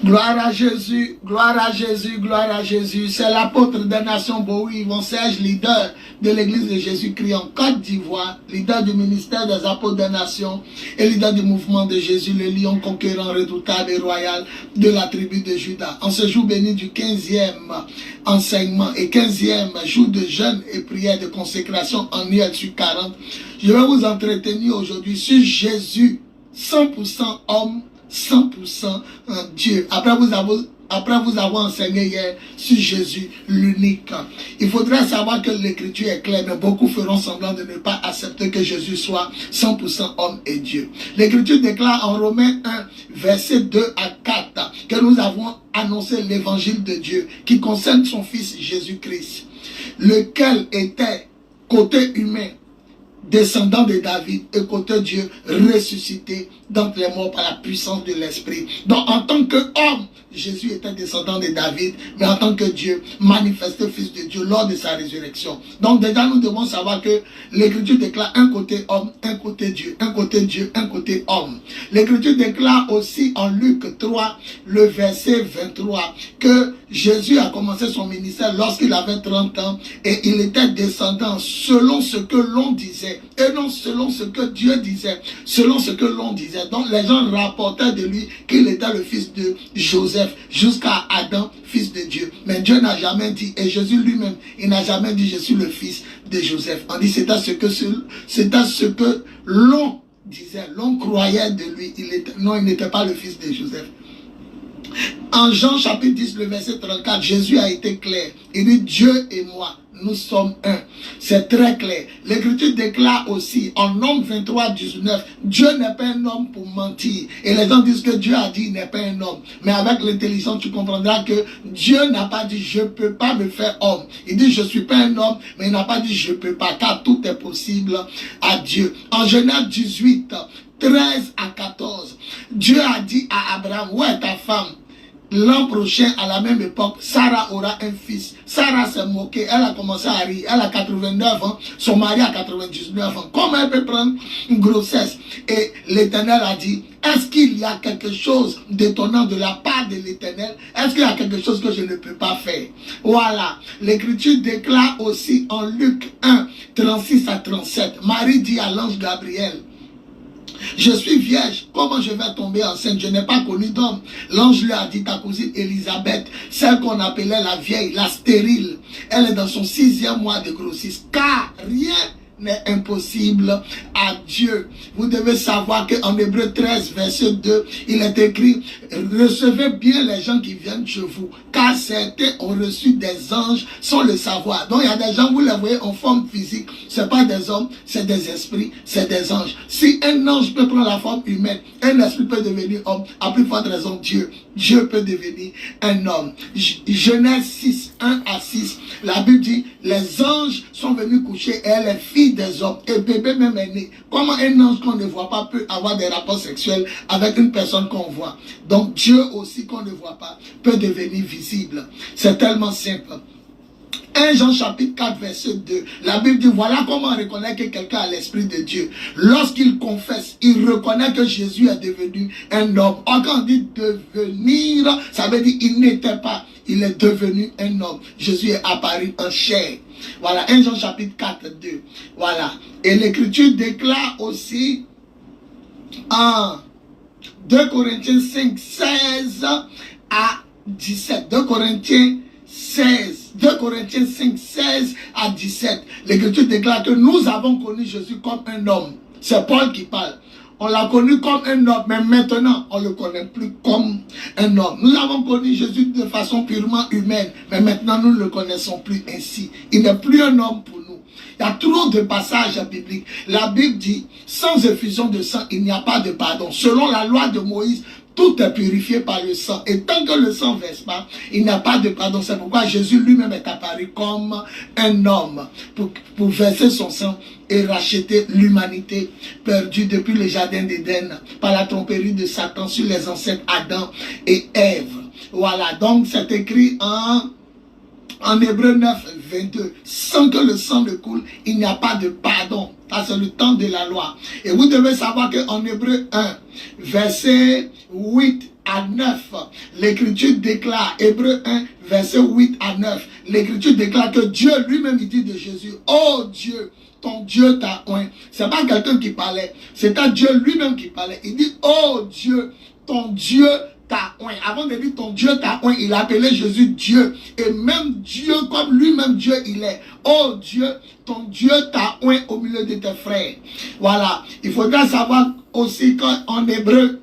Gloire à Jésus, gloire à Jésus, gloire à Jésus. C'est l'apôtre des nations Bowie Yvon Serge, leader de l'église de Jésus-Christ en Côte d'Ivoire, leader du ministère des apôtres des nations et leader du mouvement de Jésus, le lion conquérant, redoutable et royal de la tribu de Juda. En ce jour béni du 15e enseignement et 15e jour de jeûne et prière de consécration annuelle sur 40, je vais vous entretenir aujourd'hui sur Jésus, 100% homme, 100% Dieu. Après vous avoir enseigné hier sur Jésus, l'unique. Il faudrait savoir que l'écriture est claire, mais beaucoup feront semblant de ne pas accepter que Jésus soit 100% homme et Dieu. L'écriture déclare en Romains 1, verset 2 à 4, que nous avons annoncé l'évangile de Dieu qui concerne son fils Jésus-Christ, lequel était côté humain, descendant de David, et côté Dieu, ressuscité d'entre les morts par la puissance de l'Esprit. Donc en tant qu'homme, Jésus était descendant de David, mais en tant que Dieu, manifesté fils de Dieu lors de sa résurrection. Donc déjà nous devons savoir que l'écriture déclare un côté homme, un côté Dieu, un côté Dieu, un côté homme. L'écriture déclare aussi en Luc 3, le verset 23, que Jésus a commencé son ministère lorsqu'il avait 30 ans et il était descendant selon ce que l'on disait et non selon ce que Dieu disait, selon ce que l'on disait. Donc les gens rapportaient de lui qu'il était le fils de Joseph jusqu'à Adam, fils de Dieu. Mais Dieu n'a jamais dit, et Jésus lui-même, il n'a jamais dit je suis le fils de Joseph. On dit c'était ce que l'on disait, l'on croyait de lui. Non, il n'était pas le fils de Joseph. En Jean chapitre 10, le verset 34, Jésus a été clair. Il dit Dieu et moi, nous sommes un. C'est très clair. L'écriture déclare aussi en Nombre 23, 19, Dieu n'est pas un homme pour mentir. Et les gens disent que Dieu a dit il n'est pas un homme. Mais avec l'intelligence, tu comprendras que Dieu n'a pas dit je ne peux pas me faire homme. Il dit je ne suis pas un homme, mais il n'a pas dit je ne peux pas, car tout est possible à Dieu. En Genèse 18, 13 à 14, Dieu a dit à Abraham, où est ta femme? L'an prochain, à la même époque, Sarah aura un fils. Sarah s'est moquée, elle a commencé à rire. Elle a 89 ans, son mari a 99 ans. Comment elle peut prendre une grossesse? Et l'Éternel a dit, est-ce qu'il y a quelque chose d'étonnant de la part de l'Éternel? Est-ce qu'il y a quelque chose que je ne peux pas faire? Voilà. L'Écriture déclare aussi en Luc 1, 36 à 37. Marie dit à l'ange Gabriel, je suis vierge, comment je vais tomber enceinte? Je n'ai pas connu d'homme. L'ange lui a dit, ta cousine Élisabeth, celle qu'on appelait la vieille, la stérile, elle est dans son 6e mois de grossesse, car rien n'est impossible à Dieu. Vous devez savoir qu'en Hébreux 13, verset 2, il est écrit, recevez bien les gens qui viennent chez vous, car certains ont reçu des anges sans le savoir. Donc il y a des gens, vous les voyez en forme physique, ce n'est pas des hommes, c'est des esprits, c'est des anges. Si un ange peut prendre la forme humaine, un esprit peut devenir homme, à plus forte raison Dieu peut devenir un homme. Genèse 6, 1 à 6, la Bible dit, les anges sont venus coucher et elle est fille des hommes et bébé même est né. Comment un ange qu'on ne voit pas peut avoir des rapports sexuels avec une personne qu'on voit? Donc Dieu aussi qu'on ne voit pas peut devenir visible. C'est tellement simple. 1 Jean chapitre 4 verset 2, la Bible dit voilà comment on reconnaît que quelqu'un a l'Esprit de Dieu. Lorsqu'il confesse, il reconnaît que Jésus est devenu un homme. Or, quand on dit devenir, ça veut dire il n'était pas, il est devenu un homme. Jésus est apparu en chair. Voilà, 1 Jean chapitre 4, 2. Voilà. Et l'Écriture déclare aussi en 2 Corinthiens 5, 16 à 17. 2 Corinthiens 5, 16 à 17. L'Écriture déclare que nous avons connu Jésus comme un homme. C'est Paul qui parle. On l'a connu comme un homme, mais maintenant, on ne le connaît plus comme un homme. Nous avons connu Jésus de façon purement humaine, mais maintenant, nous ne le connaissons plus ainsi. Il n'est plus un homme pour nous. Il y a trop de passages bibliques. La Bible dit, sans effusion de sang, il n'y a pas de pardon. Selon la loi de Moïse, tout est purifié par le sang. Et tant que le sang ne verse pas, il n'y a pas de pardon. C'est pourquoi Jésus lui-même est apparu comme un homme pour verser son sang et racheter l'humanité perdue depuis le jardin d'Éden par la tromperie de Satan sur les ancêtres Adam et Ève. Voilà, donc c'est écrit en Hébreux 9, 22. Sans que le sang ne coule, il n'y a pas de pardon. Ça, c'est le temps de la loi. Et vous devez savoir qu'en Hébreux 1, verset 8 à 9, l'Écriture déclare, Hébreux 1, verset 8 à 9, l'Écriture déclare que Dieu lui-même il dit de Jésus, oh Dieu, ton Dieu t'a oint. C'est pas quelqu'un qui parlait, c'est à Dieu lui-même qui parlait. Il dit, oh Dieu, ton Dieu t'a oint. Avant de dire ton Dieu t'a oint, il appelait Jésus Dieu. Et même Dieu, comme lui-même Dieu il est. Oh Dieu, ton Dieu t'a oint au milieu de tes frères. Voilà. Il faudra savoir aussi qu'en hébreu,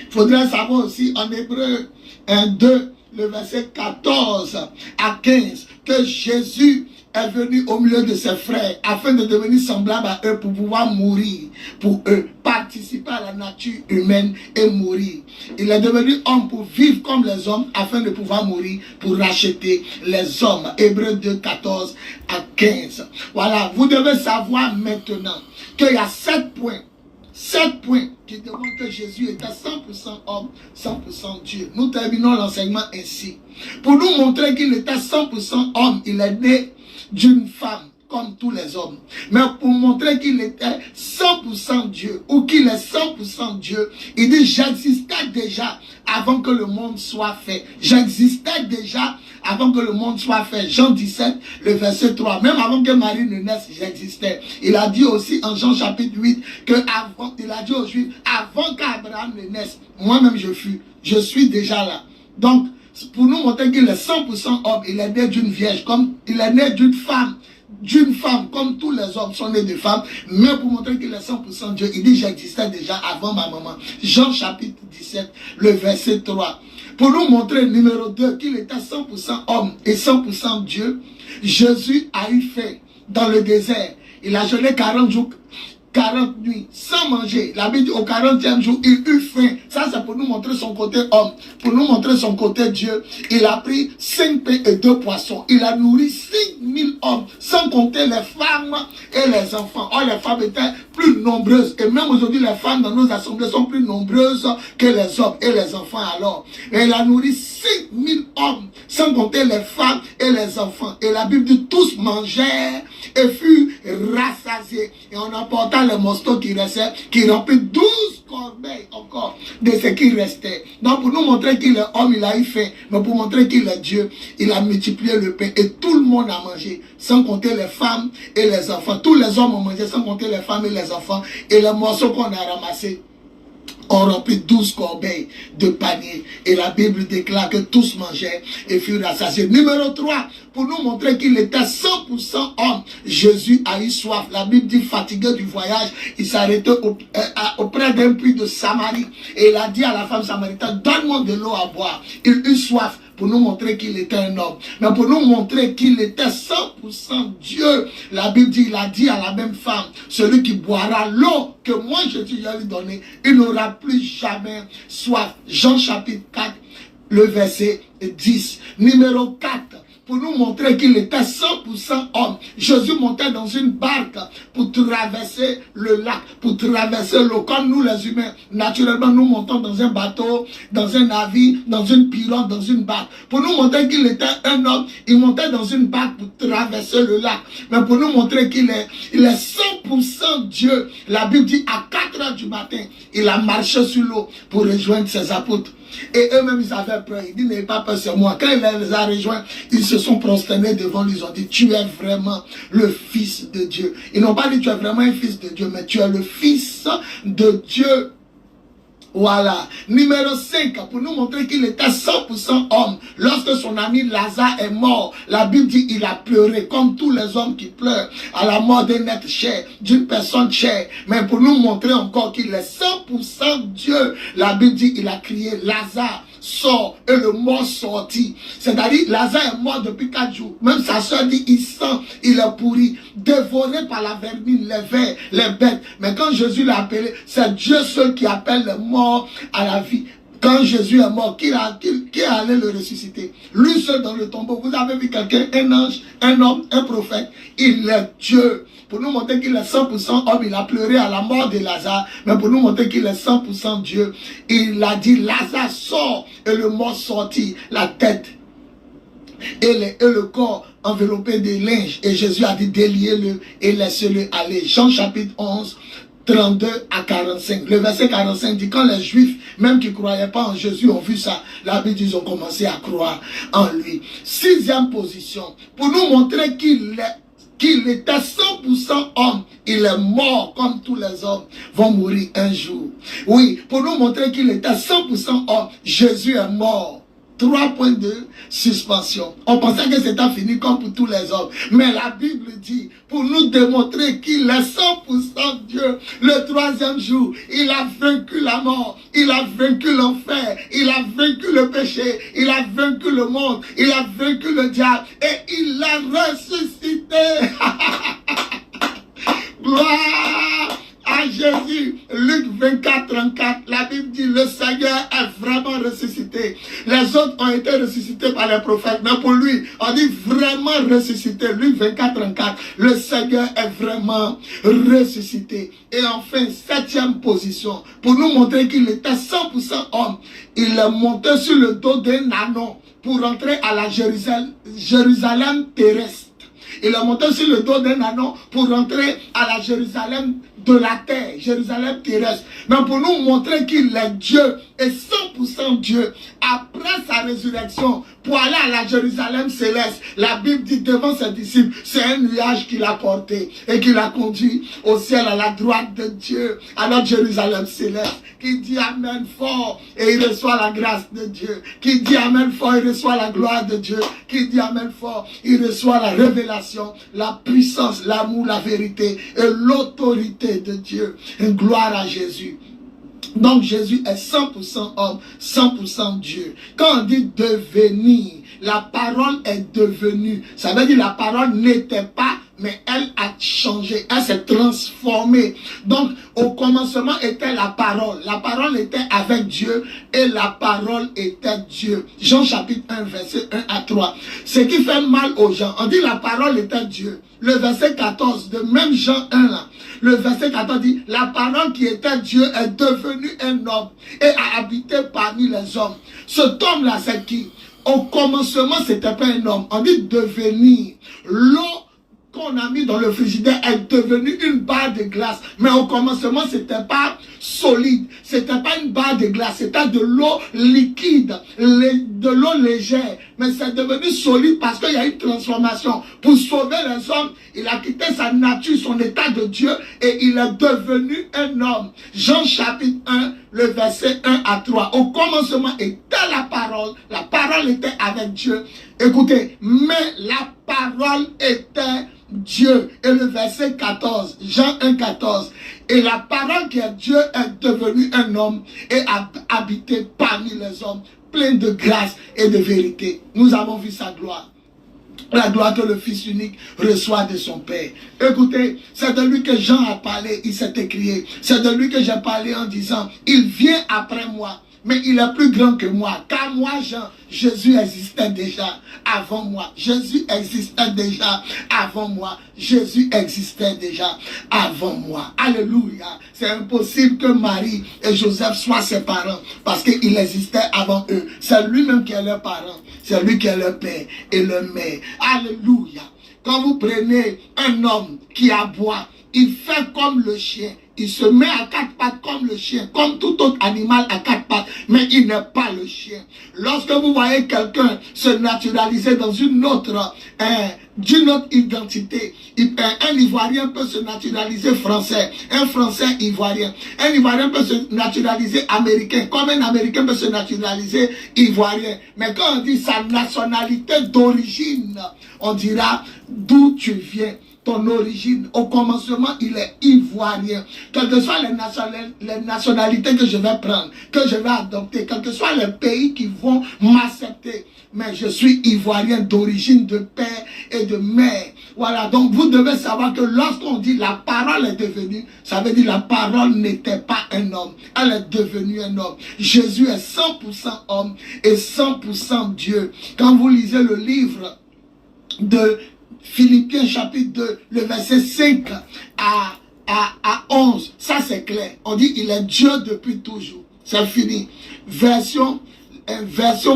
il faudrait savoir aussi en Hébreu 1, 2, le verset 14 à 15, que Jésus est venu au milieu de ses frères afin de devenir semblable à eux pour pouvoir mourir pour eux, participer à la nature humaine et mourir. Il est devenu homme pour vivre comme les hommes afin de pouvoir mourir pour racheter les hommes. Hébreux 2, 14 à 15. Voilà, vous devez savoir maintenant qu'il y a 7 points. 7 points qui démontrent que Jésus était 100% homme, 100% Dieu. Nous terminons l'enseignement ainsi. Pour nous montrer qu'il était 100% homme, il est né d'une femme, comme tous les hommes. Mais pour montrer qu'il était 100% Dieu, ou qu'il est 100% Dieu, il dit, j'existais déjà avant que le monde soit fait. J'existais déjà avant que le monde soit fait. Jean 17, le verset 3. Même avant que Marie ne naisse, j'existais. Il a dit aussi en Jean chapitre 8, que avant, il a dit aux Juifs, avant qu'Abraham ne naisse, moi-même je suis déjà là. Donc, pour nous montrer qu'il est 100% homme, il est né d'une vierge, comme il est né d'une femme, comme tous les hommes sont nés de femmes, mais pour montrer qu'il est 100% Dieu, il dit j'existais déjà avant ma maman. Jean chapitre 17, le verset 3. Pour nous montrer, numéro 2, qu'il était 100% homme et 100% Dieu, Jésus a eu faim dans le désert. Il a jeûné 40 jours, 40 nuits, sans manger. La Bible dit au 40e jour, il eut faim. Ça, c'est pour nous montrer son côté homme, pour nous montrer son côté Dieu. Il a pris 5 pains et 2 poissons. Il a nourri 5000 hommes, sans compter les femmes et les enfants. Or, les femmes étaient plus nombreuses. Et même aujourd'hui, les femmes dans nos assemblées sont plus nombreuses que les hommes et les enfants alors. Et il a nourri 5000 hommes, sans compter les femmes et les enfants. Et la Bible dit, tous mangèrent et furent rassasiés. Et on apporta les morceaux qui restaient, qui remplit 12 corbeilles encore de ce qui restait. Donc pour nous montrer qu'il est homme, il a eu faim. Mais pour montrer qu'il est Dieu, il a multiplié le pain. Et tout le monde a mangé, sans compter les femmes et les enfants. Tous les hommes ont mangé, sans compter les femmes et les enfants. Et les morceaux qu'on a ramassés ont rempli 12 corbeilles de panier. Et la Bible déclare que tous mangeaient et furent rassasiés. Numéro 3, pour nous montrer qu'il était 100% homme, Jésus a eu soif. La Bible dit, fatigué du voyage, il s'arrêtait auprès d'un puits de Samarie. Et il a dit à la femme samaritaine, donne-moi de l'eau à boire. Il eut soif. Pour nous montrer qu'il était un homme. Mais pour nous montrer qu'il était 100% Dieu. La Bible dit, il a dit à la même femme, celui qui boira l'eau que moi Jésus vais lui donner, il n'aura plus jamais soif. Jean chapitre 4, le verset 10. Numéro 4. Pour nous montrer qu'il était 100% homme. Jésus montait dans une barque pour traverser le lac, pour traverser l'eau. Comme nous les humains, naturellement nous montons dans un bateau, dans un navire, dans une pirogue, dans une barque. Pour nous montrer qu'il était un homme, il montait dans une barque pour traverser le lac. Mais pour nous montrer qu'il est 100% Dieu. La Bible dit à 4 heures du matin, il a marché sur l'eau pour rejoindre ses apôtres. Et eux-mêmes, ils avaient peur. Ils disent, n'ayez pas peur, c'est moi. Quand il les a rejoints, ils se sont prosternés devant lui. Ils ont dit, tu es vraiment le Fils de Dieu. Ils n'ont pas dit, tu es vraiment un Fils de Dieu, mais tu es le Fils de Dieu. Voilà. Numéro 5, pour nous montrer qu'il était 100% homme. Lorsque son ami Lazare est mort, la Bible dit il a pleuré, comme tous les hommes qui pleurent à la mort d'un être cher, d'une personne chère. Mais pour nous montrer encore qu'il est 100% Dieu, la Bible dit il a crié Lazare, sort, et le mort sortit. C'est-à-dire, Lazare est mort depuis 4 jours. Même sa soeur dit, il sent, il est pourri, dévoré par la vermine, les vers, les bêtes. Mais quand Jésus l'a appelé, c'est Dieu seul qui appelle les morts à la vie. Quand Jésus est mort, qui est allé le ressusciter? Lui seul dans le tombeau. Vous avez vu quelqu'un, un ange, un homme, un prophète? Il est Dieu. Pour nous montrer qu'il est 100% homme, il a pleuré à la mort de Lazare. Mais pour nous montrer qu'il est 100% Dieu, il a dit, Lazare sort, et le mort sortit, la tête et le corps enveloppé de linge. Et Jésus a dit, déliez-le et laissez-le aller. Jean chapitre 11, 32 à 45. Le verset 45 dit, quand les Juifs, même qui ne croyaient pas en Jésus, ont vu ça, la Bible dit, ils ont commencé à croire en lui. 6e position, pour nous montrer qu'il était 100% homme. Il est mort comme tous les hommes vont mourir un jour. Oui, pour nous montrer qu'il était 100% homme, Jésus est mort. 3 points de suspension. On pensait que c'était fini comme pour tous les hommes. Mais la Bible dit, pour nous démontrer qu'il est 100% Dieu, le 3e jour, il a vaincu la mort, il a vaincu l'enfer, il a vaincu le péché, il a vaincu le monde, il a vaincu le diable et il a ressuscité. Gloire à Jésus. Luc 24, 34, la Bible dit, le Seigneur est vraiment ressuscité. Les autres ont été ressuscités par les prophètes, mais pour lui, on dit vraiment ressuscité. Luc 24, 34, le Seigneur est vraiment ressuscité. Et enfin, 7e position, pour nous montrer qu'il était 100% homme, il est monté sur le dos d'un ânon pour rentrer à la Jérusalem terrestre. Il est monté sur le dos d'un ânon pour rentrer à la Jérusalem de la terre, Jérusalem terrestre. Mais pour nous montrer qu'il est Dieu et 100% Dieu, après sa résurrection, pour aller à la Jérusalem céleste, la Bible dit devant ses disciples, c'est un nuage qu'il a porté et qu'il a conduit au ciel à la droite de Dieu, à notre Jérusalem céleste, qui dit Amen fort et il reçoit la grâce de Dieu, qui dit Amen fort, il reçoit la gloire de Dieu, qui dit Amen fort, il reçoit la révélation, la puissance, l'amour, la vérité et l'autorité de Dieu. Une gloire à Jésus. Donc Jésus est 100% homme, 100% Dieu. Quand on dit devenir, la parole est devenue. Ça veut dire la parole n'était pas, mais elle a changé, elle s'est transformée. Donc au commencement était la parole était avec Dieu et la parole était Dieu. Jean chapitre 1 verset 1 à 3. Ce qui fait mal aux gens, on dit la parole était Dieu. Le verset 14 de même Jean 1 là, le verset 14 dit, la parole qui était Dieu est devenue un homme et a habité parmi les hommes. Cet homme-là, c'est qui? Au commencement, c'était pas un homme. On dit devenir. L'eau qu'on a mis dans le frigidaire est devenue une barre de glace. Mais au commencement, c'était pas solide. C'était pas une barre de glace. C'était de l'eau liquide, de l'eau légère. Mais c'est devenu solide parce qu'il y a une transformation. Pour sauver les hommes, il a quitté sa nature, son état de Dieu et il est devenu un homme. Jean chapitre 1, le verset 1 à 3. Au commencement était la parole était avec Dieu. Écoutez, mais la parole était Dieu. Et le verset 14, Jean 1, 14. Et la parole qui est Dieu est devenue un homme et a habité parmi les hommes, plein de grâce et de vérité. Nous avons vu sa gloire. La gloire que le Fils unique reçoit de son Père. Écoutez, c'est de lui que Jean a parlé, il s'est écrié. C'est de lui que j'ai parlé en disant, il vient après moi, mais il est plus grand que moi. Car moi, Jean, Jésus existait déjà avant moi. Jésus existait déjà avant moi. Jésus existait déjà avant moi. Alléluia. C'est impossible que Marie et Joseph soient ses parents parce qu'il existait avant eux. C'est lui-même qui est leur parent. C'est lui qui est leur père et leur mère. Alléluia. Quand vous prenez un homme qui aboie, il fait comme le chien. Il se met à 4 pattes comme le chien, comme tout autre animal à 4 pattes, mais il n'est pas le chien. Lorsque vous voyez quelqu'un se naturaliser dans une autre identité, un Ivoirien peut se naturaliser français, un Français Ivoirien, un Ivoirien peut se naturaliser américain, comme un Américain peut se naturaliser Ivoirien. Mais quand on dit sa nationalité d'origine, on dira d'où tu viens. Ton origine, au commencement, il est ivoirien. Quelles que soient les nationalités que je vais prendre, que je vais adopter, quels que soient les pays qui vont m'accepter, mais je suis ivoirien d'origine de père et de mère. Voilà, donc vous devez savoir que lorsqu'on dit la parole est devenue, ça veut dire la parole n'était pas un homme, elle est devenue un homme. Jésus est 100% homme et 100% Dieu. Quand vous lisez le livre de Philippiens chapitre 2, le verset 5 à 11, ça c'est clair. On dit il est Dieu depuis toujours. C'est fini. Version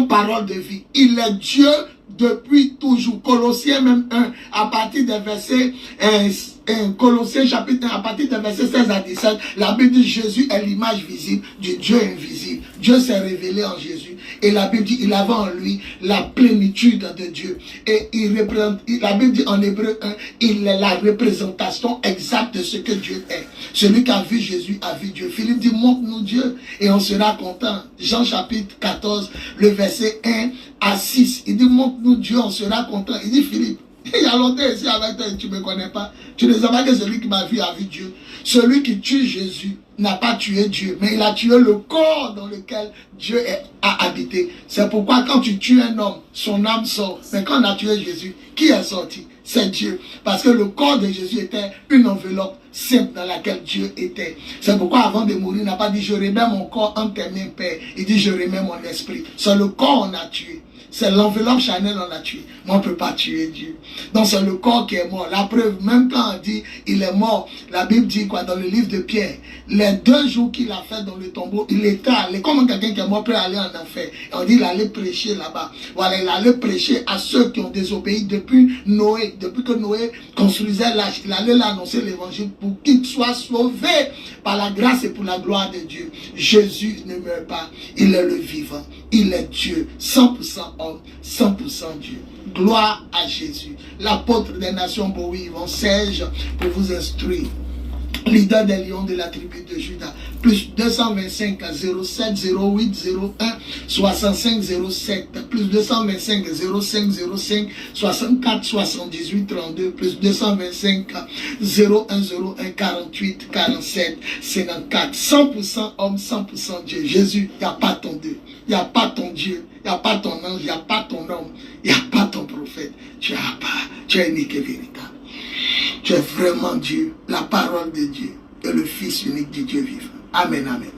parole de vie. Il est Dieu depuis toujours. Colossiens même 1, à partir des versets Colossiens chapitre 1, à partir de verset 16 à 17, la Bible dit Jésus est l'image visible du Dieu invisible. Dieu s'est révélé en Jésus. Et la Bible dit il avait en lui la plénitude de Dieu. Et il représente, la Bible dit en Hébreu 1, il est la représentation exacte de ce que Dieu est. Celui qui a vu Jésus a vu Dieu. Philippe dit montre-nous Dieu et on sera content. Jean chapitre 14, le verset 1 à 6. Il dit montre-nous Dieu, on sera content. Il dit Philippe, il y a longtemps ici avec toi et tu ne me connais pas. Tu ne sais pas que celui qui m'a vu a vu Dieu. Celui qui tue Jésus n'a pas tué Dieu, mais il a tué le corps dans lequel Dieu a habité. C'est pourquoi quand tu tues un homme, son âme sort. Mais quand on a tué Jésus, qui est sorti? C'est Dieu. Parce que le corps de Jésus était une enveloppe simple dans laquelle Dieu était. C'est pourquoi avant de mourir, il n'a pas dit je remets mon corps en tes mains, Père. Il dit je remets mon esprit. C'est le corps qu'on a tué. C'est l'enveloppe charnelle qu'on a tué. Mais on ne peut pas tuer Dieu. Donc c'est le corps qui est mort. La preuve, même quand on dit il est mort, la Bible dit quoi dans le livre de Pierre, les 2 jours qu'il a fait dans le tombeau, il était allé. Comment quelqu'un qui est mort peut aller en enfer? Et on dit il allait prêcher là-bas. Voilà, il allait prêcher à ceux qui ont désobéi depuis Noé. Depuis que Noé construisait l'arche, il allait l'annoncer l'évangile pour qu'ils soient sauvés par la grâce et pour la gloire de Dieu. Jésus ne meurt pas. Il est le vivant. Il est Dieu. 100% homme, 100% Dieu. Gloire à Jésus. L'apôtre des nations Bowie, Yvon Serge, pour vous instruire. Leader des lions de la tribu de Juda. Plus 225 07 08 01 65 07. Plus 225 05 05 64 78 32. Plus 225 01 01 48 47 54. 100% homme, 100% Dieu. Jésus, il n'y a pas ton Dieu. Il n'y a pas ton Dieu. Il n'y a pas ton ange. Il n'y a pas ton homme. Il n'y a pas ton prophète. Tu es unique et véritable. Tu es vraiment Dieu, la parole de Dieu et le Fils unique du Dieu vivant. Amen, amen.